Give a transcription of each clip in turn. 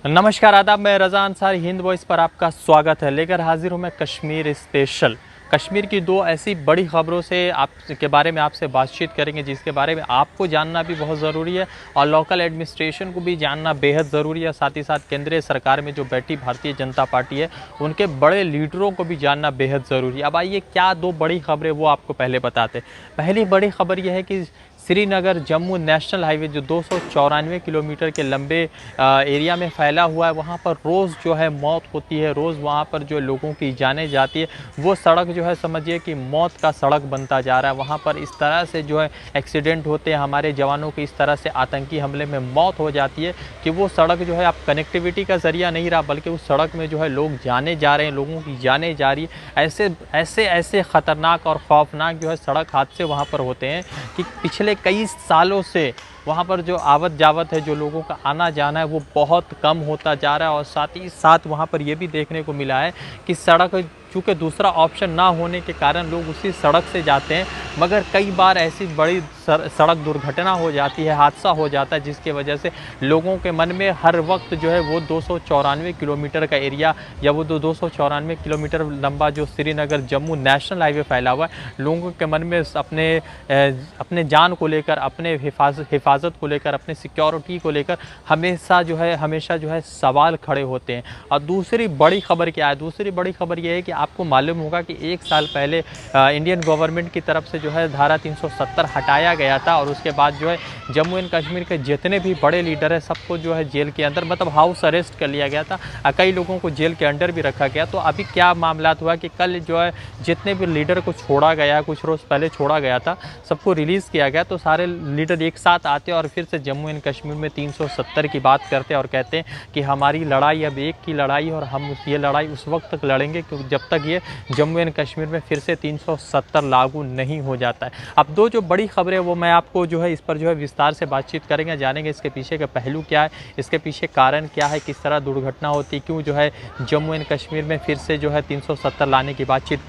नमस्कार आदाब, मैं रज़ा अंसारी हिंद वॉइस पर आपका स्वागत है। लेकर हाजिर हूँ मैं कश्मीर स्पेशल। कश्मीर की दो ऐसी बड़ी ख़बरों से आप के बारे में आपसे बातचीत करेंगे जिसके बारे में आपको जानना भी बहुत ज़रूरी है और लोकल एडमिनिस्ट्रेशन को भी जानना बेहद ज़रूरी है। साथ ही साथ केंद्रीय सरकार में जो बैठी भारतीय जनता पार्टी है उनके बड़े लीडरों को भी जानना बेहद ज़रूरी है। अब आइए क्या दो बड़ी खबरें वो आपको पहले बताते। पहली बड़ी खबर यह है कि श्रीनगर जम्मू नेशनल हाईवे जो 294 किलोमीटर के लंबे एरिया में फैला हुआ है, वहाँ पर रोज़ जो है मौत होती है। रोज़ वहाँ पर जो लोगों की जानें जाती है, वो सड़क जो है समझिए कि मौत का सड़क बनता जा रहा है। वहाँ पर इस तरह से जो है एक्सीडेंट होते हैं, हमारे जवानों की इस तरह से आतंकी हमले में मौत हो जाती है कि वो सड़क जो है अब कनेक्टिविटी का ज़रिया नहीं रहा, बल्कि उस सड़क में जो है लोग जाने जा रहे हैं, लोगों की जानें जा रही है। ऐसे ख़तरनाक और खौफनाक जो है सड़क हादसे वहाँ पर होते हैं कि पिछले कई सालों से वहाँ पर जो आवत जावत है, जो लोगों का आना जाना है, वो बहुत कम होता जा रहा है। और साथ ही साथ वहाँ पर ये भी देखने को मिला है कि सड़क चूँकि दूसरा ऑप्शन ना होने के कारण लोग उसी सड़क से जाते हैं, मगर कई बार ऐसी बड़ी सड़क दुर्घटना हो जाती है, हादसा हो जाता है, जिसके वजह से लोगों के मन में हर वक्त जो है वो 294 किलोमीटर का एरिया या वो 294 किलोमीटर लंबा जो श्रीनगर जम्मू नेशनल हाईवे फैला हुआ है, लोगों के मन में अपने जान को लेकर, अपने हिफाजत को लेकर, अपने सिक्योरिटी को लेकर हमेशा जो है सवाल खड़े होते हैं। और दूसरी बड़ी खबर क्या है? दूसरी बड़ी खबर यह है कि आपको मालूम होगा कि एक साल पहले इंडियन गवर्नमेंट की तरफ से जो है धारा 370 हटाया गया था और उसके बाद जो है जम्मू एंड कश्मीर के जितने भी बड़े लीडर हैं सबको जो है जेल के अंदर, मतलब हाउस अरेस्ट कर लिया गया था। कई लोगों को जेल के अंदर भी रखा गया। तो अभी क्या मामला हुआ कि कल जो है जितने भी लीडर को छोड़ा गया, कुछ रोज़ पहले छोड़ा गया था, सबको रिलीज़ किया गया। तो सारे लीडर एक साथ आते और फिर से जम्मू एंड कश्मीर में 370 की बात करते और कहते हैं कि हमारी लड़ाई अब एक की लड़ाई और हम ये लड़ाई उस वक्त तक लड़ेंगे क्योंकि जब तक ये जम्मू एंड कश्मीर में फिर से 370 लागू नहीं हो जाता है। अब दो जो बड़ी खबरें वो मैं आपको जो है इस पर जो है विस्तार से बातचीत करेंगे, जानेंगे इसके पीछे का पहलू क्या है, इसके पीछे कारण क्या है, किस तरह दुर्घटना होती, क्यों जो है जम्मू एंड कश्मीर में फिर से जो है 370 लाने की बातचीत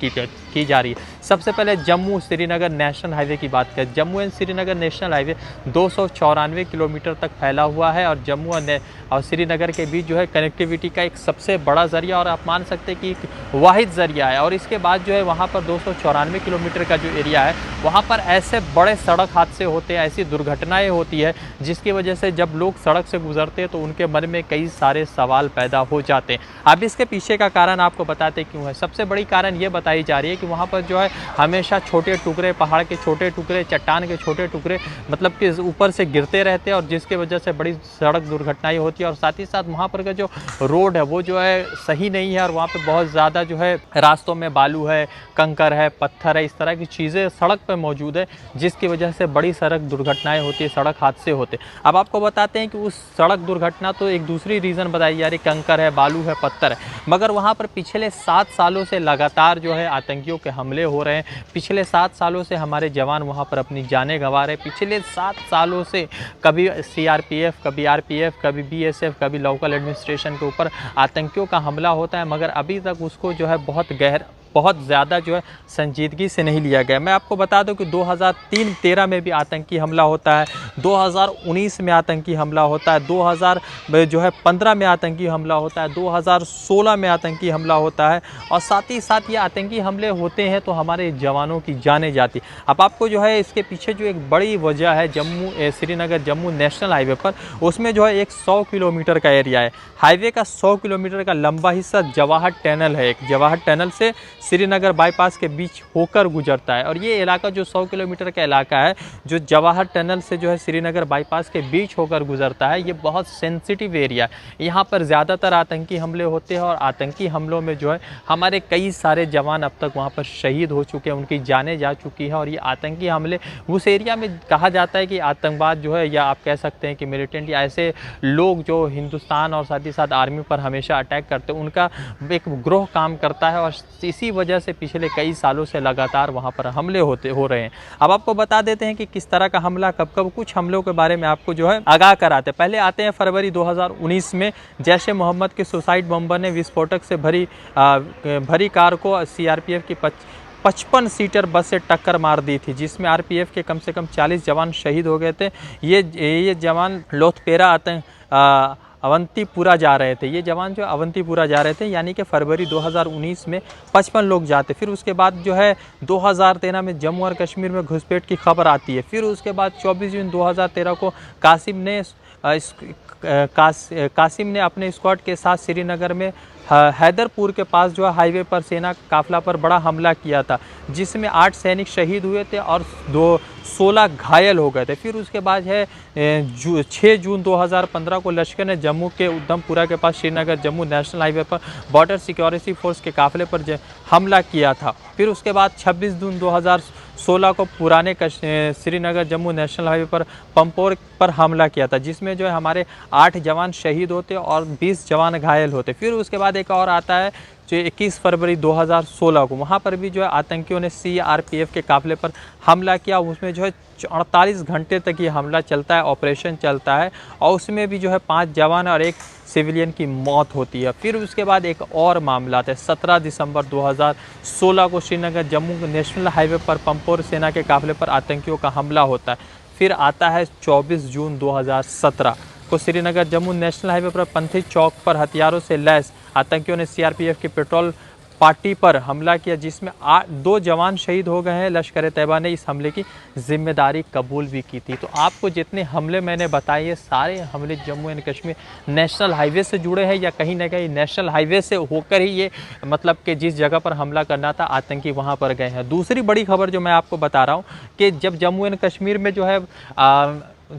की जा रही है। सबसे पहले जम्मू श्रीनगर नेशनल हाईवे की बात करें। Jammu and Srinagar national highway 294 kilometre तक फैला हुआ है और जम्मू और श्रीनगर के बीच जो है कनेक्टिविटी का एक सबसे बड़ा ज़रिया और आप मान सकते हैं कि एक वाहिद ज़रिया है। और इसके बाद जो है वहाँ पर 294 किलोमीटर का जो एरिया है वहाँ पर ऐसे बड़े सड़क हादसे होते हैं, ऐसी दुर्घटनाएं होती है जिसकी वजह से जब लोग सड़क से गुजरते हैं तो उनके मन में कई सारे सवाल पैदा हो जाते हैं। अब इसके पीछे का कारण आपको बताते क्यों है। सबसे बड़ी कारण ये बताई जा रही है कि वहाँ पर जो है हमेशा छोटे टुकड़े, पहाड़ के छोटे टुकड़े, चट्टान के छोटे टुकड़े मतलब कि ऊपर से गिरते रहते हैं और जिसकी वजह से बड़ी सड़क दुर्घटनाएं होती है। और साथ ही साथ वहाँ पर का जो रोड है वो जो है सही नहीं है और वहाँ पे बहुत ज़्यादा जो है रास्तों में बालू है, कंकर है, पत्थर है, इस तरह की चीज़ें सड़क पे मौजूद है जिसकी वजह से बड़ी सड़क दुर्घटनाएं होती है, सड़क हादसे होते हैं। अब आपको बताते हैं कि उस सड़क दुर्घटना तो एक दूसरी रीज़न बताई जा रही, कंकर है, बालू है, पत्थर है, मगर वहाँ पर पिछले 7 सालों से लगातार जो है आतंकियों के हमले हो रहे हैं। पिछले 7 सालों से हमारे जवान वहाँ पर अपनी जानें गंवा रहे हैं। पिछले 7 सालों से कभी CRPF, कभी RPF, कभी BSF, कभी लोकल एडमिनिस्ट्रेशन के ऊपर आतंकियों का हमला होता है, मगर अभी तक उसको जो है बहुत ज़्यादा जो है संजीदगी से नहीं लिया गया। मैं आपको बता दूं कि 2003-13 में भी आतंकी हमला होता है, 2019 में आतंकी हमला होता है, 2015 में आतंकी हमला होता है, 2016 में आतंकी हमला होता है और साथ ही साथ ये आतंकी हमले होते हैं तो हमारे जवानों की जानें जाती। अब आपको जो है इसके पीछे जो एक बड़ी वजह है श्रीनगर जम्मू नेशनल हाईवे पर, उसमें जो है एक 100 किलोमीटर का एरिया है। हाईवे का 100 किलोमीटर का लंबा हिस्सा जवाहर टनल है। एक जवाहर टनल से श्रीनगर बाईपास के बीच होकर गुजरता है और ये इलाका जो 100 किलोमीटर का इलाका है, जो जवाहर टनल से जो है श्रीनगर बाईपास के बीच होकर गुजरता है, ये बहुत सेंसिटिव एरिया है। यहाँ पर ज़्यादातर आतंकी हमले होते हैं और आतंकी हमलों में जो है हमारे कई सारे जवान अब तक वहाँ पर शहीद हो चुके हैं, उनकी जानें जा चुकी हैं। और ये आतंकी हमले उस एरिया में कहा जाता है कि आतंकवाद जो है, या आप कह सकते हैं कि मिलिटेंट या ऐसे लोग जो हिंदुस्तान और साथ ही साथ आर्मी पर हमेशा अटैक करते हैं, उनका एक ग्रोह काम करता है और इसी वजह से पिछले कई सालों से लगातार वहां पर हमले हो रहे हैं। अब आपको बता देते हैं कि किस तरह का हमला, कब कुछ हमलों के बारे में आपको जो है आगाह कराते हैं। पहले आते हैं फरवरी 2019 में जैश ए मोहम्मद के सुसाइड बम्बर ने विस्फोटक से भरी कार को CRPF की 55 सीटर बस से टक्कर मार दी थी, जिसमें RPF के कम से कम 40 जवान शहीद हो गए थे। ये जवान लोथपेरा अवंतीपुरा जा रहे थे। ये जवान जो अवंतीपुरा जा रहे थे, यानी कि फरवरी 2019 में 55 लोग जाते। फिर उसके बाद जो है 2013 में जम्मू और कश्मीर में घुसपैठ की खबर आती है। फिर उसके बाद 24 जून 2013 को कासिम ने अपने स्क्वाड के साथ श्रीनगर में हैदरपुर के पास जो है हाईवे पर सेना काफिला पर बड़ा हमला किया था, जिसमें 8 सैनिक शहीद हुए थे और 16 घायल हो गए थे। फिर उसके बाद है 6 जून 2015 को लश्कर ने जम्मू के उधमपुरा के पास श्रीनगर जम्मू नेशनल हाईवे पर बॉर्डर सिक्योरिटी फोर्स के काफिले पर हमला किया था। फिर उसके बाद 26 जून 2016 को पुराने श्रीनगर जम्मू नेशनल हाईवे पर पंपोर पर हमला किया था, जिसमें जो है हमारे 8 जवान शहीद होते और 20 जवान घायल होते। फिर उसके बाद एक और आता है जो 21 फरवरी 2016 को, वहाँ पर भी जो है आतंकियों ने CRPF के काफिले पर हमला किया। उसमें जो है 48 घंटे तक ये हमला चलता है, ऑपरेशन चलता है, और उसमें भी जो है 5 जवान और 1 सिविलियन की मौत होती है। फिर उसके बाद एक और मामला आता है 17 दिसंबर 2016 को श्रीनगर जम्मू नेशनल हाईवे पर पंपोर सेना के काफिले पर आतंकियों का हमला होता है। फिर आता है 24 जून 2017 को श्रीनगर जम्मू नेशनल हाईवे पर पंथी चौक पर हथियारों से लैस आतंकियों ने CRPF की पेट्रोल पार्टी पर हमला किया, जिसमें 2 जवान शहीद हो गए हैं। लश्कर तैयबा ने इस हमले की जिम्मेदारी कबूल भी की थी। तो आपको जितने हमले मैंने बताए, ये सारे हमले Jammu and Kashmir national highway से जुड़े हैं, या कहीं ना कहीं नेशनल हाईवे से होकर ही ये मतलब कि जिस जगह पर हमला करना था आतंकी वहाँ पर गए हैं। दूसरी बड़ी खबर जो मैं आपको बता रहा हूँ कि जब जम्मू एंड कश्मीर में जो है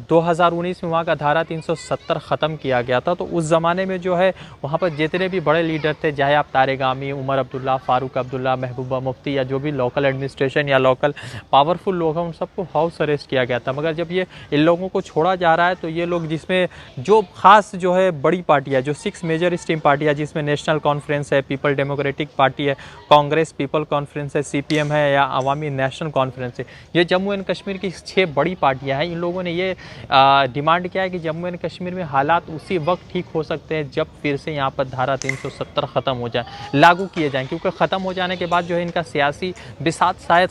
2019 में वहाँ का धारा 370 ख़त्म किया गया था, तो उस ज़माने में जो है वहाँ पर जितने भी बड़े लीडर थे, चाहे आप तारेगामी, उमर अब्दुल्ला, फ़ारूक अब्दुल्ला, महबूबा मुफ्ती, या जो भी लोकल एडमिनिस्ट्रेशन या लोकल पावरफुल लोग हैं, उन सबको हाउस अरेस्ट किया गया था। मगर जब ये इन लोगों को छोड़ा जा रहा है, तो ये लोग, जिसमें जो खास जो है बड़ी पार्टियाँ, जो 6 मेजर स्ट्रीम पार्टियाँ, जिसमें नेशनल कॉन्फ्रेंस है, पीपल डेमोक्रेटिक पार्टी है, कांग्रेस पीपल कॉन्फ्रेंस है, CPM है, या अवामी नेशनल कॉन्फ्रेंस है, ये जम्मू एंड कश्मीर की 6 बड़ी पार्टियाँ हैं। इन लोगों ने ये डिमांड किया है कि जम्मू एंड कश्मीर में हालात उसी वक्त ठीक हो सकते हैं जब फिर से यहाँ पर धारा 370 ख़त्म हो जाए, लागू किए जाएँ, क्योंकि ख़त्म हो जाने के बाद जो है इनका सियासी बिसात शायद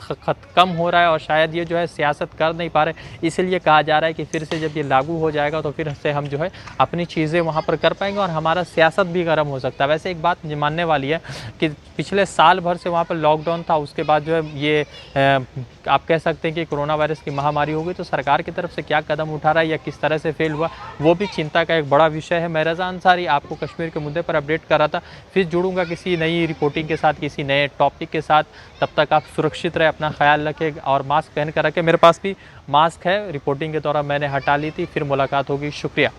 कम हो रहा है, और शायद ये जो है सियासत कर नहीं पा रहे। इसलिए कहा जा रहा है कि फिर से जब ये लागू हो जाएगा तो फिर से हम जो है अपनी चीज़ें वहाँ पर कर पाएंगे और हमारा सियासत भी गर्म हो सकता है। वैसे एक बात मानने वाली है कि पिछले साल भर से वहाँ पर लॉकडाउन था, उसके बाद जो है ये आप कह सकते हैं कि कोरोना वायरस की महामारी हो गई, तो सरकार की तरफ से क्या कदम उठा रहा है या किस तरह से फेल हुआ, वो भी चिंता का एक बड़ा विषय है। मैं रज़ा अंसारी आपको कश्मीर के मुद्दे पर अपडेट कर रहा था। फिर जुड़ूंगा किसी नई रिपोर्टिंग के साथ, किसी नए टॉपिक के साथ। तब तक आप सुरक्षित रहे, अपना ख्याल रखें और मास्क पहन कर रखें। मेरे पास भी मास्क है, रिपोर्टिंग के दौरान मैंने हटा ली थी। फिर मुलाकात होगी, शुक्रिया।